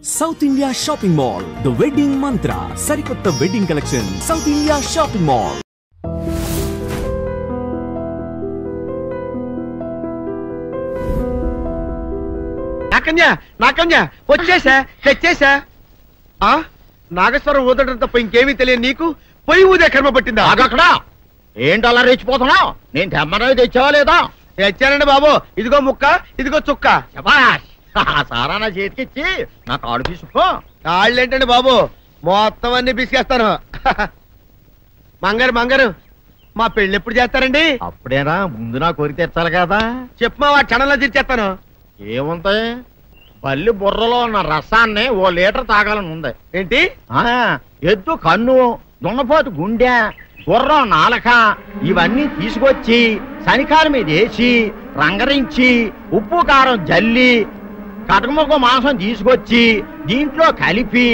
South India Shopping Mall, The Wedding Mantra, Sarikotta Wedding Collection, South India Shopping Mall. నాకన్యా వచ్చేసా తెచ్చేసా నాగేశ్వరం ఊదటం తప్ప ఇంకేమీ తెలియదు నీకు పొయ్యి ఊదే కర్మ పట్టిందా అక్కడ ఏంటి అలా రెచ్చిపోతున్నావు? నేను తెమ్మనవి తెచ్చావా లేదా? తెచ్చానండి బాబు, ఇదిగో ముక్క ఇదిగో చుక్క. సారా నా చేతికిచ్చి నా కాడు తీసుకో. కాళ్ళేంటండి బాబు, మొత్తం అన్ని బిసికేస్తాను. మంగారు మా పెళ్ళి ఎప్పుడు చేస్తారండి? అప్పుడేనా, ముందు నా కోరిక తెచ్చాలి కదా. చెప్పమా, ఆ క్షణంలో తీర్చేస్తాను. ఏముంటాయి, బల్లి బుర్రలో ఉన్న రసాన్ని 1 లీటర్ తాగాలని ఉంది. ఏంటి? ఎద్దు కన్ను, దున్నపోతు గుండె, గుర్రం నాలక ఇవన్నీ తీసుకొచ్చి శనికాల మీద వేసి రంగరించి ఉప్పు కారం జల్లి కటకముక్క మాంసం తీసుకొచ్చి దీంట్లో కలిపి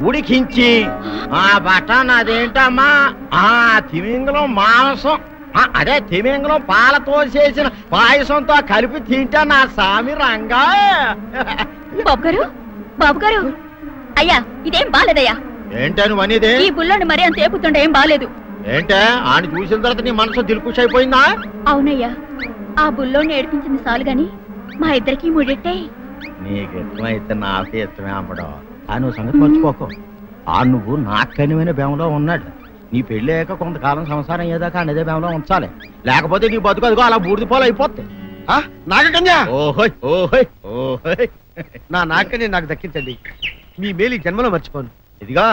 ఉడికించి బటన్ అదేంటమ్మా తిమింగలం మాంసం, అదే తిమింగలం పాలతో చేసిన పాయసంతో కలిపి తింటా నా సామి రంగా. బాబు గారు అయ్యా, ఇదేం బాలేదయ్యా. ఏంటని వనిదే? ఈ బుల్లోని మరీ అంత ఏపుతుండే ఏం బాలేదు. ఏంటే ఆయన చూసిన తర్వాత నీ మనసు దిల్కుష్ అయిపోయిందా? అవునయ్యా, ఆ బుల్లోని ఏడిపించింది చాలు గాని మా ఇద్దరికి ముడిట్టే. నీకు ఇష్టమైతే నాకే ఇష్టమే అమ్మడం. ఆ నువ్వు సంగతి మర్చిపోకు. ఆ నువ్వు నాకు కనివైన బేమలో ఉన్నాడు. నీ పెళ్లి అయ్యాక కొంతకాలం సంసారం ఏదాకా అదే బేమలో ఉంచాలి, లేకపోతే నీ బతుకు అదిగో అలా బూడిద పోలు అయిపోతాయి. నాగకన్యా, ఓహోయ్ ఓహోయ్ ఓహోయ్, నా నాగకన్య నాకు దక్కించండి. మీ మేలు జన్మలో మర్చిపోను. ఇదిగా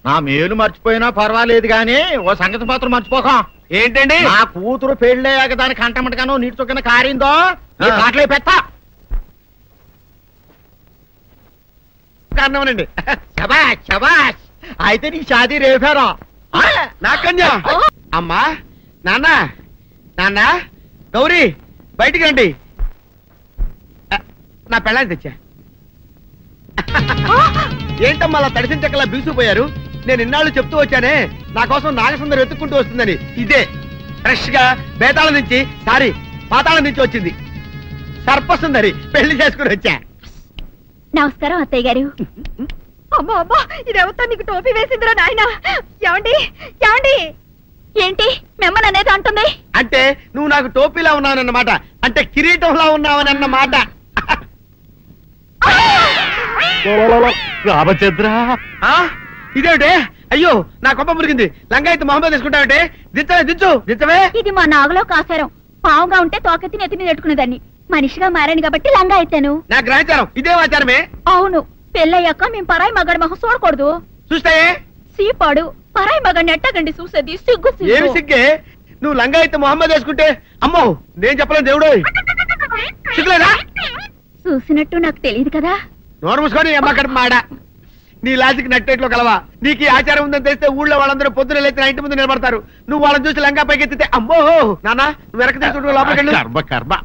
నా మేలు మర్చిపోయినా పర్వాలేదు గాని ఓ సంగతి మాత్రం మర్చిపోక. ఏంటండి? నా కూతురు పెళ్ళయ్యాక దాని కంటమటగానో నీటి చొక్కన కారిందో కాట్లే పెట్టా కారణమనండి. శబాష్ శబాష్, అయితే నీ షాదీ రేపారా? నాకన్యా, అమ్మా నాన్న నాన్న గౌరీ బయటికి రండి. నా పెళ్ళాన్ని తెచ్చా. ఏంటమ్మా అలా తడిసిన చెక్కలా బిగుసిపోయారు? నేను ఇన్నాళ్ళు చెప్తూ వచ్చానే నా కోసం నాగసుందరం వెతుక్కుంటూ వస్తుందని. ఇదే ఫ్రెష్ గా బేతాళం నుంచి పాతాళం నుంచి వచ్చింది సర్పసుందరి. పెళ్లి చేసుకుని వచ్చా. నమస్కారం అత్తయ్య గారు. అమ్మా అమ్మా, ఇదేవతా నీకు టోపీ వేసిందిరా నాయన. ఏమండి ఏమండి, ఏంటి మిమ్మల్ని అనేది అంటుంది? అంటే నువ్వు నాకు టోపీలా ఉన్నావనన్నమాట, అంటే కిరీటంలా ఉన్నావనన్నమాట. రామచంద్ర, ఇదేమిటే? అయ్యో నా కొప్ప మురిగింది. లంగా అయితే మొహమ్మద్ తీసుకుంటావంటే దించవే. ఇది మా నాగులో కాసారం. పావుగా ఉంటే తోకెత్తి నెత్తి మీద పెట్టుకునేదాన్ని. మనిషిగా మారాను కాబట్టి లంగా అయితాను. నా గ్రహచారం ఇదే ఆచారమే. అవును, పెళ్ళయ్యాక మేము పరాయి మగాడి మొహం చూడకూడదు. చూస్తాయే సీపాడు పరాయి మగాడిని ఎట్టగండి చూసేది. సిగ్గు ఏమి సిగ్గే? నువ్వు లంగా అయితే మొహమ్మద్ వేసుకుంటే అమ్మో నేను చెప్పలేను దేవుడు. సిగ్గులేదా? చూసినట్టు నాకు తెలియదు కదా. నోరు మూసుకొని అమ్మ కడుపు మాడ. నీ లాజిక్ నట్టేట్లో కలవా? నీకు ఈ ఆచారం ఉందని తెలిస్తే ఊళ్ళో వాళ్ళందరూ పొద్దున లేచి నా ఇంటి ముందు నిలబడతారు. నువ్వు వాళ్ళని చూసి లంగా పైకి ఎత్తితే అమ్మో నాన్న నువ్వు వెనక తీసుకుంటూ లోపలికి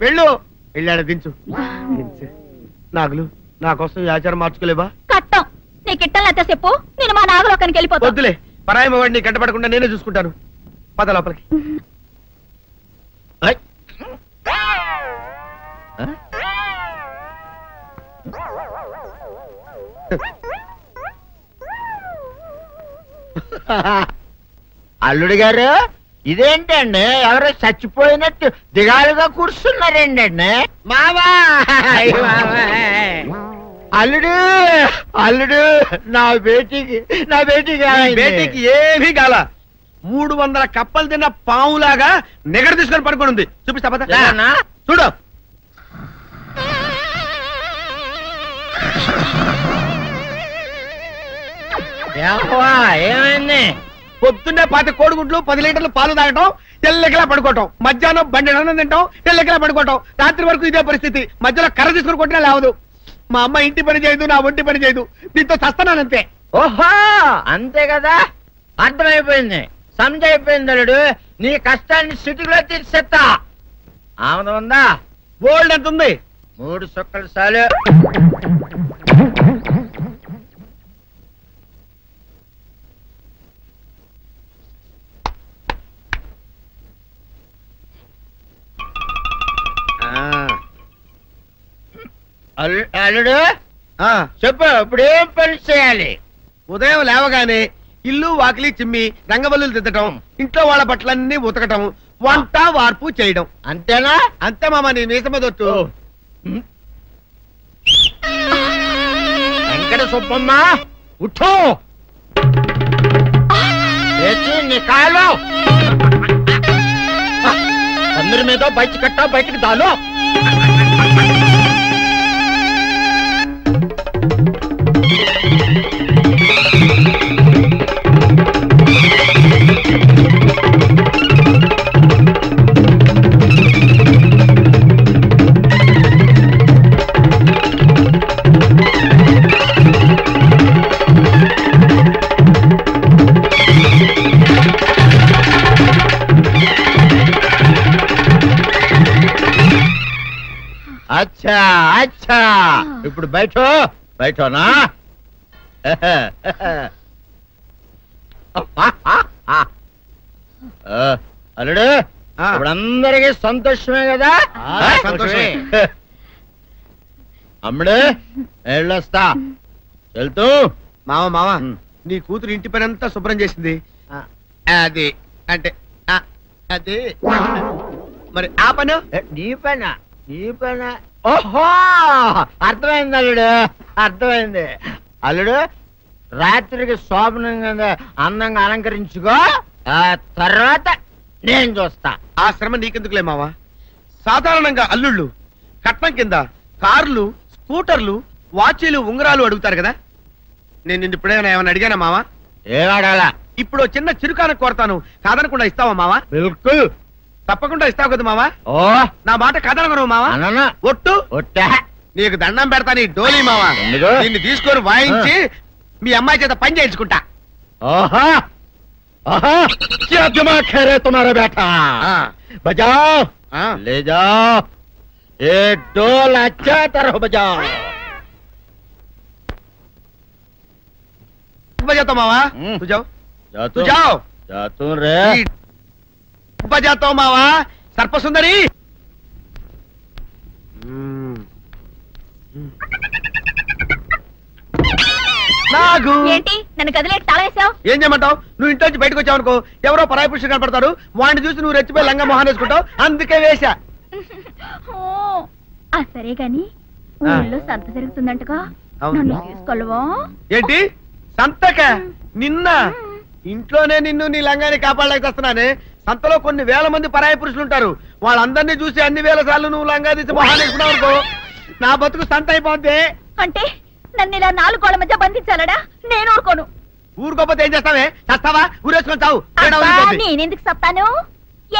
వెళ్ళు. వెళ్ళాడు దించు. నాగులు నా కోసం ఈ ఆచారం మార్చుకోలేవా? కట్టం నీకు ఇట్టలేత చెప్పు, నేను మా నాగలోకానికి వెళ్ళిపోతా. వద్దులే, పరాయి వాడిని కంటపడకుండా నేనే చూసుకుంటాను. పద లోపలికి. అల్లుడు గారు, ఇదేంటండి ఎవరో చచ్చిపోయినట్టు దిగాలుగా కూర్చున్నారేంటండి? మావా అల్లుడు అల్లుడు, నా బేటీకి ఏమీ కాల. 300 కప్పలు తిన్న పావులాగా నెగడ తీసుకొని పడుకొని ఉంది. చూపిస్తా పద. చూడు ఏమైంది? పొద్దున్నే 10 కోడిగుడ్లు 10 లీటర్లు పాలు తాగటం, తెల్లకిలా పడుకోవటం. మధ్యాహ్నం బండి అన్నం తింటాం, తెల్లకిలా పడుకోవటం. రాత్రి వరకు ఇదే పరిస్థితి. మధ్యలో కర్ర తీసుకుని కొట్టినా లేవదు. మా అమ్మ ఇంటి పని చేయదు, నా ఒంటి పని చేయదు. దీంతో చస్తున్నానంతే. ఓహో అంతే కదా, అర్థమైపోయింది, సమజైపోయింది. అల్లుడు నీ కష్టాన్ని సిటీలో తీర్చేస్తా. ఆమె ఉందా? గోల్డ్ ఎంత ఉంది? 3 సుక్కలు చాలు. అల్లుడు చెప్పు ఇప్పుడు ఏం పని చేయాలి? ఉదయం లేవగానే ఇల్లు వాకిలి చిమ్మి రంగవల్లులు దిద్దటం, ఇంట్లో వాళ్ళ బట్టలన్నీ ఉతకటం, వంట వార్పు చేయడం. అంతేనా? అంతే మామ, నీ మీసమదొట్టు. వెంకట సుబ్బమ్మ ఉఠో, లేచి నీ కాలు అందరి మీద బయట కట్టా, బయటికి దాలో. అచ్చా అచ్చా, ఇప్పుడు బయటనా? అల్లుడు, ఇప్పుడు అందరికి సంతోషమే కదా? సంతోషమే. అమ్ముడు వెళ్ళొస్తా, వెళ్తూ. మామ నీ కూతురు ఇంటి పని అంతా శుభ్రం చేసింది. అది అంటే అది మరి ఆ పని నీ పైన ఓహో, అర్థమైంది అల్లుడు, అర్థమైంది. అల్లుడు, రాత్రికి శోభనంగా అందంగా అలంకరించుకో, ఆ తర్వాత నేను చూస్తా. ఆ శ్రమ నీకెందుకులే మావా. సాధారణంగా అల్లుళ్ళు కట్నం కింద కార్లు, స్కూటర్లు, వాచీలు, ఉంగరాలు అడుగుతారు కదా. నేను నిన్ను ఇప్పుడేమైనా ఏమైనా అడిగానా మావా? ఏడాడాలా? ఇప్పుడు చిన్న చిరుకాన కోరతాను, కాదనకుండా ఇస్తావా మావా? బిల్కుల్ తప్పకుండా ఇస్తావు కదా మావా. ఓ, నా మాట కాదనగను మావా. అననా? ఒట్టు ఒట్టా. నీకు దండం పెడతా నీ డోలీ మావా. ఎందుకు? నిన్ను తీసుకొని వాయించి మీ అమ్మాయి చేత పని చేయించుకుంటా. ओहा, ओहा, क्या दिमाग है रे तुम्हारा बेटा? बजाओ, ले जाओ, ये डोल अच्छा तरह बजाओ. बजाता मावा, तू जाओ, तू जाओ. जातू रे. बजाता मावा, सर्प सुंदरी. నాగు ఏంటి నన్ను కదిలేట్ తాళేసావు? ఏం చేయమంటావు? నువ్వు ఇంటి నుంచి బయటకు వచ్చావు అనుకో, ఎవరో పరాయి పురుషుడు కనపడతారు, వాడిని చూసి నువ్వు రెచ్చిపోయి లంగా మొహాన్ వేసుకుంటావు, అందుకే వేశా. సరే గాని ఊళ్ళో సంత జరుగుతుందంటగా, నన్ను తీసుకెళ్ళవా? ఏంటి సంతక? నిన్న ఇంట్లోనే నిన్ను నీ లంగాని కాపాడలేకొస్తున్నానే. సంతలో కొన్ని వేల మంది పరాయి పురుషులు ఉంటారు, వాళ్ళందరినీ చూసి అన్ని వేల సార్లు నువ్వు లంగా తీసి మొహాన్ వేసుకున్నావు అనుకో, నా బతుకు సంత అయిపోద్ది. అంటే నన్ను ఇలా 4 గోళ్ల మధ్య బంధించాలడా? నేను ఊరుకోను. ఊరుకోపోతే ఏం చేస్తావే? చస్తావా? ఊరేసుకొని చావు. నేనెందుకు చెప్తాను?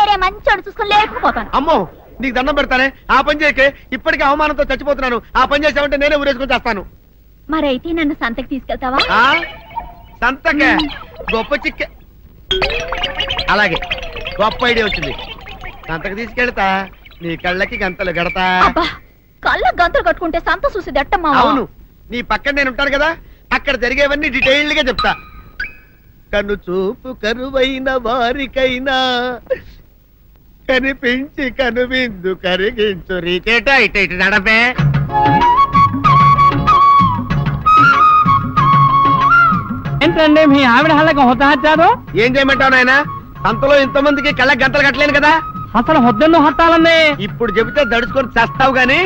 ఏరే మంచోడు చూసుకుని లేకపోతాను. అమ్మో, నీకు దండం పెడతానే, ఆ పని చేయకే. ఇప్పటికే అవమానంతో చచ్చిపోతున్నాను, ఆ పని చేసావంటే నేనే ఊరేసుకొని చేస్తాను. మరైతే నన్ను సంతకి తీసుకెళ్తావా? సంతకే? గొప్ప చిక్కే. అలాగే, గొప్ప ఐడియా వచ్చింది. సంతకి తీసుకెళ్తా, నీ కళ్ళకి గంతలు గడతా. కళ్ళ గంతలు కట్టుకుంటే సంత చూసి దట్టమ్మా. అవును, నీ పక్కన నేను ఉంటాను కదా, అక్కడ జరిగేవన్నీ డీటెయిల్డ్ గా చెప్తా. కను చూపు కరువైన వారికైనా కనిపించి కనువిందు కరిగించు రీచేట ఇట ఇటు నడపే. ఏంటండి మీ ఆవిడ హళ్ళకి హొత్తహచ్చారు? ఏం చేయమంటావు నాయన? సంతలో ఇంతమందికి కళ్ళకి గంతలు కట్టలేను కదా. అసలు హొద్దెందుకు హత్తాలండి? ఇప్పుడు చెబితే దడుచుకొని చస్తావు గాని,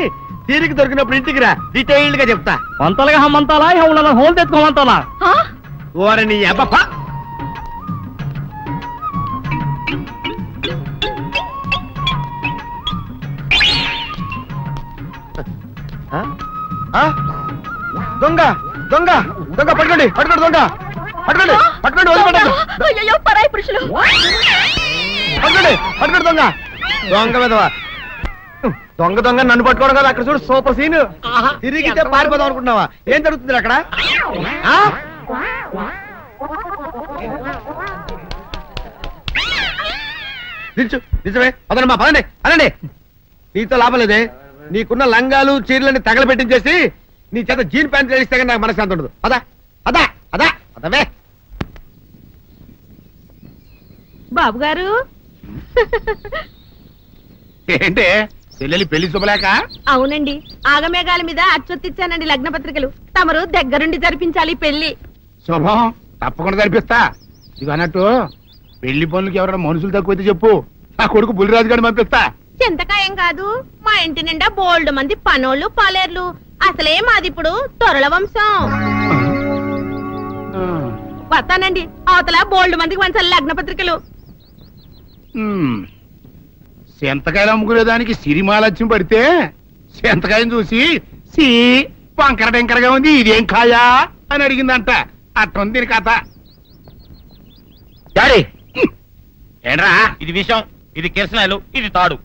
తీరికి దొరికినప్పుడు ఇంటికి రా, డీటెయిల్డ్ గా చెప్తా. వంతలుగా హమ్మంతాలా, ఎవరు హోల్ తెచ్చుకోమంతాలా? ఓరని అబ్బా. దొంగ దొంగ దొంగ, పట్టుకోండి పట్టుకోండి, దొంగ పట్టుకోండి పట్టుకోండి, వదిలిపెట్టండి. అయ్యో పరాయి పురుషులు. పట్టుకోండి పట్టుకోండి, దొంగ దొంగ విధవా. దొంగ దొంగ నన్ను పట్టుకోవడం కదా. అక్కడ చూడు సూపర్ సీన్. తిరిగితే పారిపోదాం అనుకుంటున్నావా? ఏం జరుగుతుంది అక్కడ? నిజమే, పదండి పదండి అనండి. నీతో లాభం లేదే. నీకున్న లంగాలు చీరలని తగలబెట్టించేసి నీ చేత జీన్ ప్యాంట్ వేస్తే కానీ నాకు మనశ్శాంతి ఉండదు. పదా అదా అదా అదవే. బాబు గారు, ఏంటి చెల్లెలి పెళ్లి శుభలేక? అవునండి, ఆగమేఘాల మీద అచ్చొత్తిచ్చానండి లగ్న పత్రికలు. తమరు దగ్గరుండి జరిపించాలి పెళ్లి. శుభం, తప్పకుండా జరిపిస్తా. ఇక అన్నట్టు పెళ్లి పనులకి ఎవరైనా మనుషులు తక్కువైతే చెప్పు, నా కొడుకు బుల్లిరాజు గారిని పంపిస్తా. చింతకాయం కాదు, మా ఇంటి నిండా బోల్డ్ మంది పనోళ్ళు పాలేర్లు. అసలే మాది ఇప్పుడు తొరల వంశం. వస్తానండి, అవతల బోల్డ్ మందికి వంచాలి లగ్న పత్రికలు. సెంతకాయలు అమ్ముకునేదానికి సిరిమాలత్యం పడితే సెంతకాయని చూసి సి వంకర టెంకరగా ఉంది, ఇదేం కాయా అని అడిగిందంట. అట్టుంది దీని కథ. డాడీ ఏంట్రా ఇది విషయం, ఇది కిరసనాయలు, ఇది తాడు.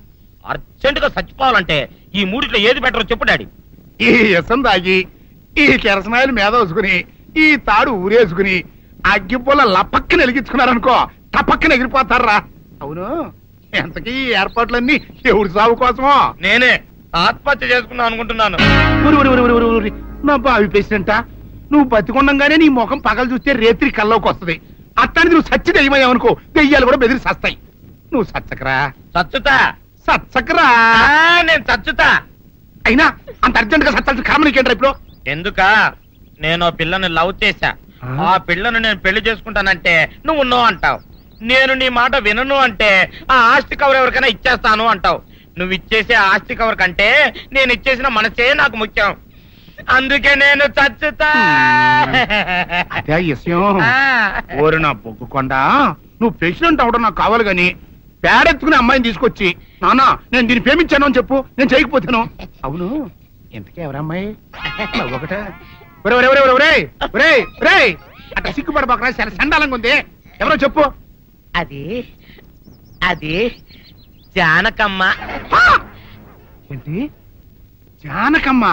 అర్జెంట్ గా చచ్చిపోవాలంటే ఈ మూడిట్లో ఏది బెటర్ చెప్పు డాడీ. ఈ ఇసం తాగి ఈ కిరసనాయలు మీద వేసుకుని ఈ తాడు ఊరేసుకుని అగ్గిపుల్ల లపక్కన వెలిగించుకున్నారనుకో, టపక్కన ఎగిరిపోతారా. అవును, ఎంతకీ ఈ ఏర్పాట్లన్నీ ఎవరి సాగు కోసమో? నేనే ఆత్మహత్య చేసుకున్నాను అనుకుంటున్నాను. నా బావి పేసినంట, నువ్వు బతికొండంగానే నీ ముఖం పగలు చూస్తే రేత్రి కల్లోకి వస్తుంది. అట్టానికి నువ్వు సచ్చి దెయ్యమయ్యావనుకో, దెయ్యాలు కూడా బెదిరి సస్తాయి. నువ్వు సచ్చకరా, చచ్చుతా సచ్చకరా. నేను చచ్చుతా. అయినా అంత అర్జెంట్ గా సత్తాల్సిన కారణం నీకేంట్రా ఇప్పుడు? ఎందుక నేను పిల్లని లవ్ చేశా. ఆ పిల్లను నేను పెళ్లి చేసుకుంటానంటే నువ్వు నో అంటావు. నేను నీ మాట వినను అంటే ఆ ఆస్తి కవర్ ఎవరికైనా ఇచ్చేస్తాను అంటావు. నువ్వు ఇచ్చేసే ఆస్తి కవర్ కంటే నేను ఇచ్చేసిన మనసే నాకు ముఖ్యం. అందుకే నేను చచ్చుతా. అదే విషయం. ఓరి నా బొగ్గుకొండ, నువ్వు ప్రెసిడెంట్ అవడం నాకు కావాలి గాని పేడెత్తుకునే అమ్మాయిని తీసుకొచ్చి నానా నేను దీన్ని ప్రేమించాను అని చెప్పు, నేను చేయకపోతాను. అవును, ఎంతకే ఎవరమ్మాయి? ఒకటే అట్లా సిగ్గుపడబాకరా, చాలా సండాలంగా ఉంది. ఎవరో చెప్పు. అది అది జానకమ్మ. ఏంటి జానకమ్మ?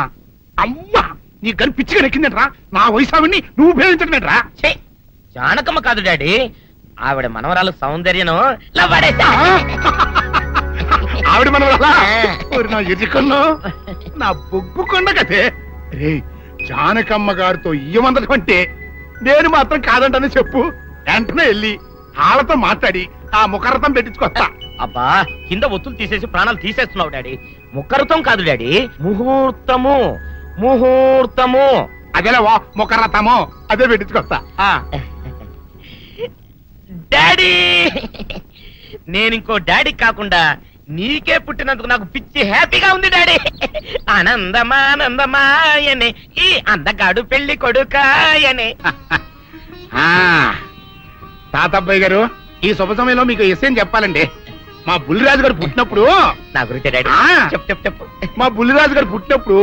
అమ్మా, నీ గని పిచ్చిగా నెక్కిందంట్రా. నా వయసావిని నువ్వు ప్రేమించడమేట్రా? జానకమ్మ కాదు డాడీ, ఆవిడ మనవరాలు సౌందర్యను ఆవిడ మనవరాలా? నా ఎదుకల్లో నా బొగ్గుకొండ కదే. రే, జానకమ్మ గారితో ఇయ్యమందడం అంటే నేను మాత్రం కాదంటని చెప్పు. వెంటనే వెళ్ళి వాళ్ళతో మాట్లాడి ఆ ముఖరథం పెట్టించుకొస్తా. అబ్బా, కింద ఒత్తులు తీసేసి ప్రాణాలు తీసేస్తున్నావు డాడీ. ముఖరథం కాదు డాడీ, ముహూర్తము. ముహూర్తము అదేలా ముఖరథము, అదే పెట్టించుకొస్తా. డాడీ, నేను ఇంకో డాడీ కాకుండా నీకే పుట్టినందుకు నాకు పిచ్చి హ్యాపీగా ఉంది డాడీ. ఆనందమానందమాయనే ఈ అందగాడు పెళ్లి కొడుకాయనే. తాతబ్బాయి గారు, ఈ శుభ సమయంలో మీకు విషయం చెప్పాలండి. మా బుల్లిరాజు గారు పుట్టినప్పుడు నా గురించి డాడీ చెప్పు చెప్పు చెప్పు. మా బుల్లిరాజు గారు పుట్టినప్పుడు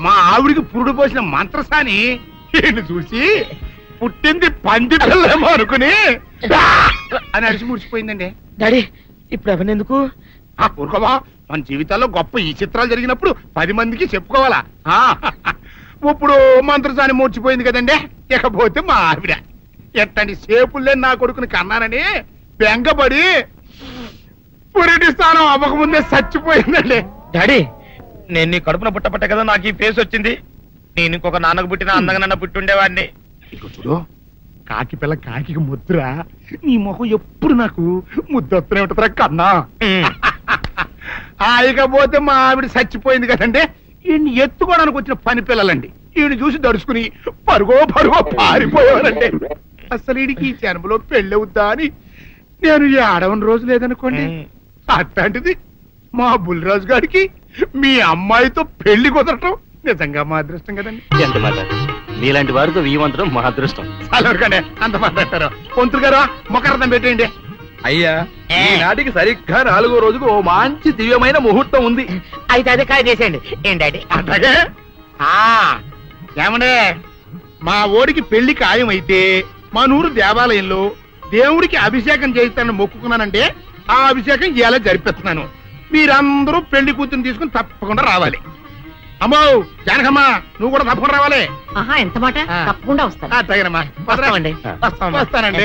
మా ఆవిడికి పురుడు పోసిన మంత్రసాని ఈయన చూసి పుట్టింది పంది పిల్లేమో అనుకుని అని అడిచి ముడిచిపోయిందండి. డాడీ ఇప్పుడు అవన్నెందుకు? ఊరుకోవా, మన జీవితాల్లో గొప్ప ఈ చిత్రాలు జరిగినప్పుడు 10 మందికి చెప్పుకోవాలా. ఇప్పుడు మంత్రసాని మూర్చిపోయింది కదండి. ఇకపోతే మా ఆవిడ ఎట్టండి సేపుల్లే నా కొడుకుని కన్నానని బెంగపడి పురిటి స్థానం అవ్వకముందే చచ్చిపోయిందండి. డాడీ, నేను నీ కడుపున పుట్టపట్ట కదా నాకు ఈ ఫేస్ వచ్చింది. నేను ఇంకొక నాన్నకు పుట్టిన అందంగా నన్ను పుట్టుండేవాడిని. ఇక చూడు, కాకి పిల్ల కాకి ముద్దురా. నీ ముఖం ఎప్పుడు నాకు ముద్దొత్తనే ఉంటుందిరా కన్నా. ఇకపోతే మా ఆవిడ చచ్చిపోయింది కదండి. ఈయన్ని ఎత్తుకోవడానికి వచ్చిన పని పిల్లలండి. ఈయన చూసి దడుచుకుని పరుగో పారిపోయేవారండి. అసలు ఈడికి ఈ జన్మలో పెళ్ళవుద్దా అని నేను ఈ ఆడవని రోజు లేదనుకోండి. అట్లాంటిది మా బుల్లిరాజు గారికి మీ అమ్మాయితో పెళ్లి కుదరటం నిజంగా మా అదృష్టం కదండి. ఎంత మాట, నీలాంటి వారితో వీమంతరం మా అదృష్టం. చాలవరగానే అంత మాట్లాడతారు. పొంతులు గారు ముఖార్థం పెట్టేయండి. అయ్యా, ఈనాటికి సరిగ్గా 4వ రోజుకు ఓ మంచి దివ్యమైన ముహూర్తం ఉంది. అయితే అదే కాయ చేసేయండి. ఏంటి అట్లాగే ఏమండే, మా ఓడికి పెళ్లి ఖాయమైతే మా నూరు దేవాలయంలో దేవుడికి అభిషేకం చేయిస్తానని మొక్కుకున్నానంటే ఆ అభిషేకం ఇలా జరిపిస్తున్నాను. మీరందరూ పెళ్లి కూతురు తీసుకుని తప్పకుండా రావాలి. అమ్మో జానకమ్మ, నువ్వు కూడా తప్పకుండా రావాలి. ఎంత మాట, తప్పకుండా వస్తాను. తగినమ్మా, వస్తానండి.